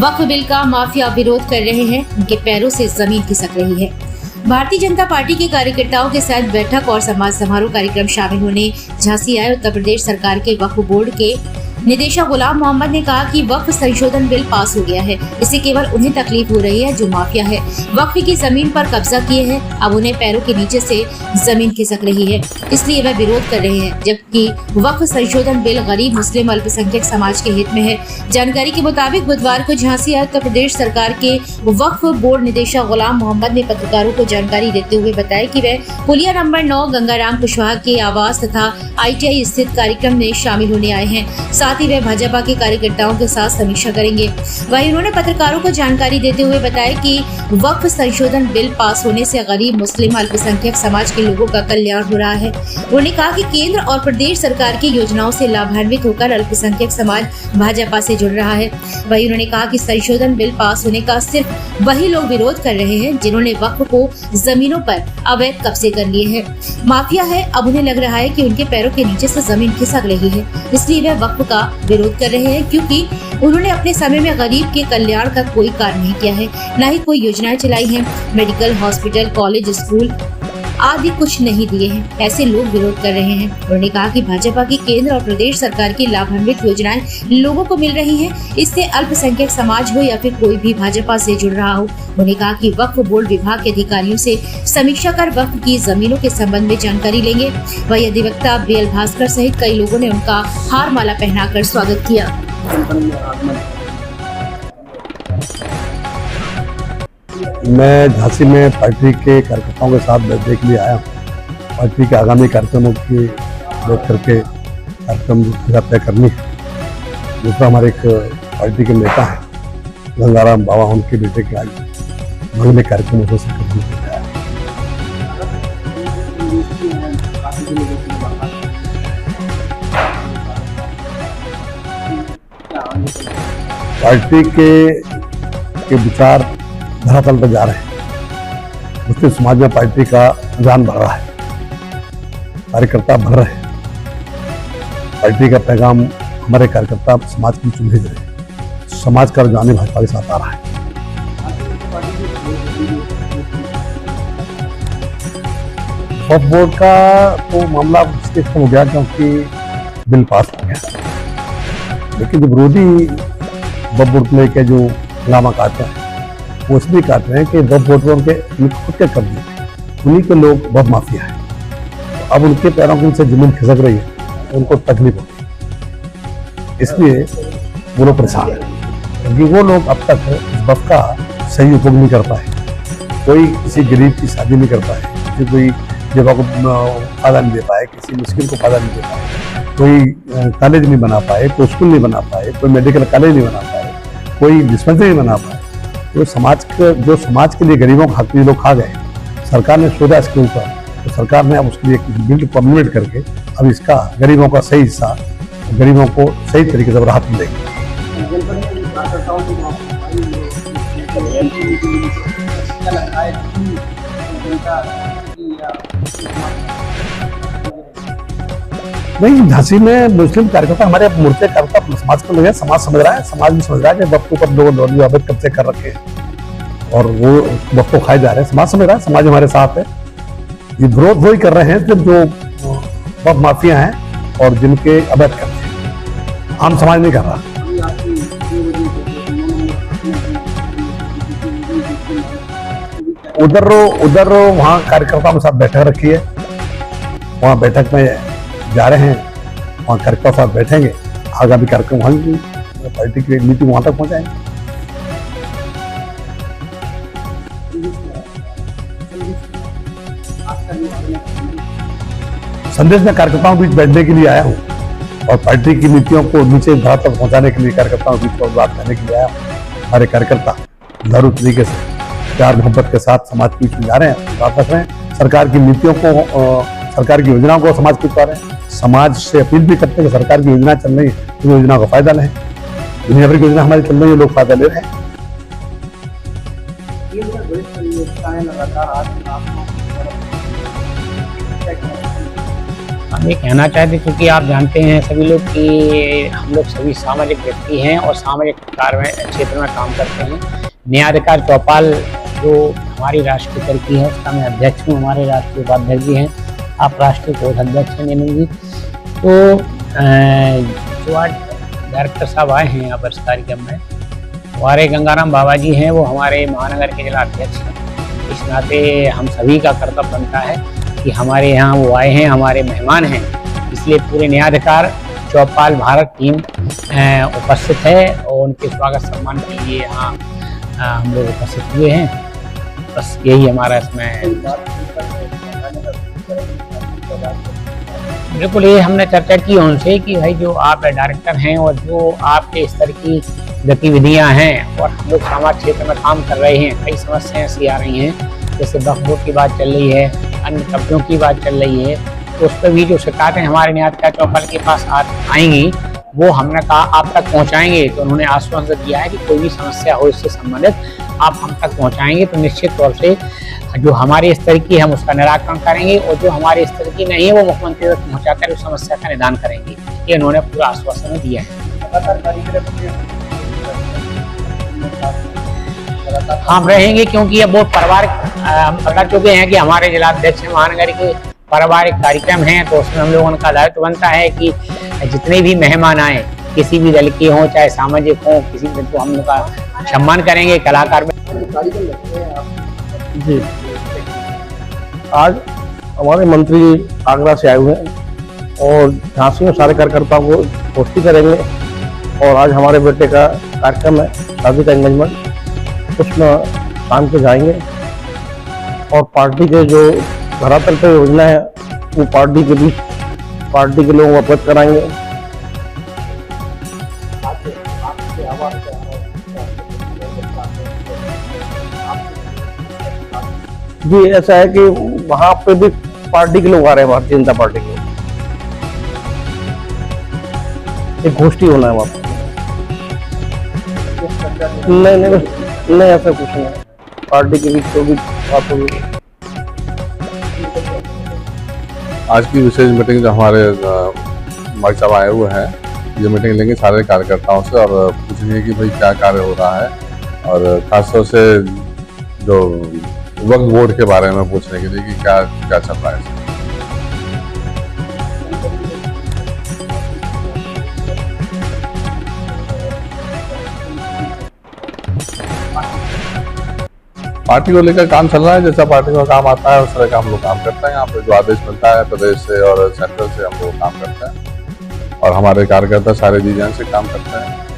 वक्फ bill का mafia विरोध कर रहे हैं, उनके पैरों से जमीन खिसक रही है। भारतीय जनता पार्टी के कार्यकर्ताओं के साथ बैठक और समाज समारोह कार्यक्रम शामिल होने झांसी आए उत्तर प्रदेश सरकार के वक्फ बोर्ड के निदेशक गुलाम मोहम्मद ने कहा कि वक्फ संशोधन बिल पास हो गया है। इससे केवल उन्हें तकलीफ हो रही है जो माफिया है, वक्फ की जमीन पर कब्जा किए हैं। अब उन्हें पैरों के नीचे से जमीन खिसक रही है, इसलिए वह विरोध कर रहे हैं। जबकि वक्फ संशोधन बिल गरीब मुस्लिम अल्पसंख्यक समाज के हित में है। जानकारी के मुताबिक बुधवार को झांसी आए उत्तर प्रदेश सरकार के वक्फ बोर्ड निदेशक गुलाम मोहम्मद ने पत्रकारों को जानकारी देते हुए बताया कि वह पुलिया नंबर 9 गंगाराम कुशवाहा के आवास तथा ITI स्थित कार्यक्रम में शामिल होने आए हैं। साथ ही वे भाजपा के कार्यकर्ताओं के साथ समीक्षा करेंगे। वहीं उन्होंने पत्रकारों को जानकारी देते हुए बताया कि वक्फ संशोधन बिल पास होने से गरीब मुस्लिम अल्पसंख्यक समाज के लोगों का कल्याण हो रहा है। उन्होंने कहा कि केंद्र और प्रदेश सरकार की योजनाओं से लाभान्वित होकर अल्पसंख्यक समाज भाजपा से जुड़ रहा है। वहीं उन्होंने कहा कि संशोधन बिल पास होने का सिर्फ वही लोग विरोध कर रहे हैं जिन्होंने वक्फ को जमीनों पर अवैध कब्जे कर लिए हैं। माफिया है, अब उन्हें लग रहा है कि उनके पैरों के नीचे से जमीन खिसक रही है, इसलिए वह वक्फ का विरोध कर रहे हैं, क्योंकि उन्होंने अपने समय में गरीब के कल्याण का कोई कार्य नहीं किया है, न ही कोई योजनाएं चलाई हैं। मेडिकल, हॉस्पिटल, कॉलेज, स्कूल आदि कुछ नहीं दिए हैं। ऐसे लोग विरोध कर रहे हैं। उन्होंने कहा कि भाजपा की केंद्र और प्रदेश सरकार की लाभान्वित योजनाएं लोगों को मिल रही हैं। इससे अल्पसंख्यक समाज हो या फिर कोई भी भाजपा से जुड़ रहा हो। उन्होंने कहा कि वक्फ बोर्ड विभाग के अधिकारियों से समीक्षा कर वक्फ की जमीनों के संबंध में जानकारी लेंगे। वही अधिवक्ता BL भास्कर सहित कई लोगों ने उनका हार माला पहनाकर स्वागत किया। मैं झांसी में पार्टी के कार्यकर्ताओं के साथ बैठने के लिए आया हूँ। पार्टी के आगामी कार्यक्रमों की देख करके कार्यक्रम तय करनी है। दूसरा हमारे एक पार्टी के नेता हैं गंगाराम बाबा, उनके बेटे के आज अगले कार्यक्रमों को करने के लिए आया। पार्टी के विचार धरातल पर जा रहे हैं। मुस्लिम समाज में पार्टी का रुझान बढ़ रहा है, कार्यकर्ता बढ़ रहे हैं। पार्टी का पैगाम हमारे कार्यकर्ता समाज के बीच भेज रहे हैं। समाज का रुझान भाजपा के साथ आ रहा है। वक्फ बोर्ड का तो मामला खत्म हो गया क्योंकि बिल पास हो गया, लेकिन जो विरोधी वक्फ बोर्ड को लेकर जो हंगामा काटते हैं वो इसलिए काट रहे हैं कि वक्फ बोर्ड पर उनके खुद के कब्जे, उन्हीं के लोग वक्फ माफिया है। तो अब उनके पैरों के नीचे जमीन खिसक रही है, उनको तकलीफ होती है, इसलिए वो लोग परेशान है। क्योंकि वो लोग अब तक इस वक्फ का सही उपयोग नहीं कर पाए। कोई किसी गरीब की शादी नहीं कर पाए, किसी कोई जगह को फायदा नहीं दे पाए, किसी मुस्किल को फायदा नहीं दे पाए, कोई कॉलेज नहीं बना पाए, कोई स्कूल नहीं बना पाए, कोई मेडिकल कॉलेज नहीं बना पाए, कोई डिस्पेंसरी नहीं बना पाए। जो समाज के लिए गरीबों का हक लोग खा गए, सरकार ने सोचा इसके ऊपर, तो सरकार ने अब उसके लिए बिल कम्युनिकेट करके अब इसका गरीबों का सही हिस्सा, गरीबों को सही तरीके से राहत मिलेगी। नहीं, झांसी में मुस्लिम कार्यकर्ता हमारे मोर्चे कार्यकर्ता समाज को लगे, समाज समझ रहा है, समाज भी समझ रहा है कि वक्फ पर लोग अवैध कब्जे कर रखे हैं और वो वक्फ को खाए जा रहे हैं। समाज समझ रहा है, समाज हमारे साथ है। ये विरोध वही कर रहे हैं जब जो वक्फ माफिया हैं और जिनके अवैध कब्जे हैं, आम समाज नहीं कर रहा। उधर वहाँ कार्यकर्ताओं के साथ बैठक रखी है, वहाँ बैठक में जा रहे हैं, वहाँ कार्यकर्ता साथ बैठेंगे, आगामी कार्यक्रम वहाँ पार्टी की नीति वहाँ तक पहुँचाएंगे। संदेश में कार्यकर्ताओं के बीच बैठने के लिए आया हूँ और पार्टी की नीतियों को नीचे धरातल तक पहुँचाने के लिए कार्यकर्ताओं के बीच बात करने के लिए आया हूँ। हमारे कार्यकर्ता जरूर तरीके से प्यार मोहब्बत के साथ समाज के बीच में जा रहे हैं, बात कर रहे हैं, सरकार की नीतियों को, सरकार की योजनाओं को समाज के बीच रहे हैं। समाज से अपील भी करते हैं कि सरकार की योजना चल रही है, उन योजनाओं का फायदा लें। दुनिया भर की योजना हमारी चल रही है, लोग फायदा ले रहे हैं। ये कहना चाहते, क्योंकि आप जानते हैं सभी लोग कि हम लोग सभी सामाजिक व्यक्ति हैं और सामाजिक कार्य क्षेत्र में काम करते हैं। न्यायाधिकार चौपाल जो हमारी राष्ट्रीय तरक्की है उसका मैं अध्यक्ष हूँ, हमारे राष्ट्रीय उपाध्यक्ष जी हैं, आप राष्ट्रीय कोषाध्यक्ष हैं नीलम जी। तो जो आज डायरेक्टर साहब आए हैं यहाँ पर इस कार्यक्रम में, हमारे गंगाराम बाबा जी हैं, वो हमारे महानगर के जिला अध्यक्ष हैं। इस नाते हम सभी का कर्तव्य बनता है कि हमारे यहाँ वो आए हैं, हमारे मेहमान हैं, इसलिए पूरे न्यायाधिकार चौपाल भारत टीम उपस्थित है और उनके स्वागत सम्मान के लिए यहाँ हम लोग उपस्थित हुए हैं। बस यही हमारा इसमें बिल्कुल ये हमने चर्चा की उनसे कि भाई जो आप डायरेक्टर हैं और जो आपके स्तर की गतिविधियां हैं और हम लोग समाज क्षेत्र में काम कर रहे हैं, कई समस्याएं ऐसी आ रही हैं, जैसे वक्फ बोर्ड की बात चल रही है, अन्य कब्जों की बात चल रही है, तो उस पर भी जो शिकायतें हमारे न्यायाधिकार चौपाल के पास आएंगी वो हमने कहा आप तक पहुंचाएंगे। तो उन्होंने आश्वासन दिया है कि कोई भी समस्या हो इससे संबंधित आप हम तक पहुंचाएंगे, तो निश्चित तौर से जो हमारे स्तर की हम उसका निराकरण करेंगे और जो हमारे स्तर की नहीं है वो मुख्यमंत्री तक पहुंचाकर उस समस्या का निदान करेंगे। ये उन्होंने पूरा आश्वासन दिया है। हम रहेंगे क्योंकि ये बहुत पारिवारिक, हम बता चुके हैं कि हमारे जिलाध्यक्ष महानगर के पारिवारिक कार्यक्रम हैं, तो उसमें हम लोगों का दायित्व बनता है कि जितने भी मेहमान आए, किसी भी दल के हों चाहे सामाजिक हों, किसी भी को हम लोग का सम्मान करेंगे। कलाकार जी, आज हमारे मंत्री आगरा से आए हुए हैं और झांसी में सारे कार्यकर्ताओं को गोष्ठी करेंगे और आज हमारे बेटे का कार्यक्रम है शादी का एंगेजमेंट, उसमें शाम को जाएंगे और पार्टी के जो धरातल पे योजना है वो पार्टी के बीच पार्टी के लोगों को अवगत कराएंगे। जी, ऐसा है कि वहां पे भी पार्टी के लोग आ रहे हैं, भारतीय जनता पार्टी के, एक गोष्ठी होना है वहां पर। नहीं ऐसा कुछ नहीं, पार्टी के बीच तो भी बात होगी। आज की विशेष मीटिंग जो हमारे माई साहब आए हुए हैं, ये मीटिंग लेंगे सारे कार्यकर्ताओं से और पूछेंगे कि भाई क्या कार्य हो रहा है और खासतौर से जो वक्फ बोर्ड के बारे में पूछने के लिए कि क्या क्या चल रहा है। पार्टी को लेकर काम चल रहा है, जैसा पार्टी का काम आता है उस तरह का हम लोग काम करते हैं। यहाँ पे जो आदेश मिलता है प्रदेश से और सेंट्रल से हम लोग काम करते हैं और हमारे कार्यकर्ता सारे जी जान से काम करते हैं।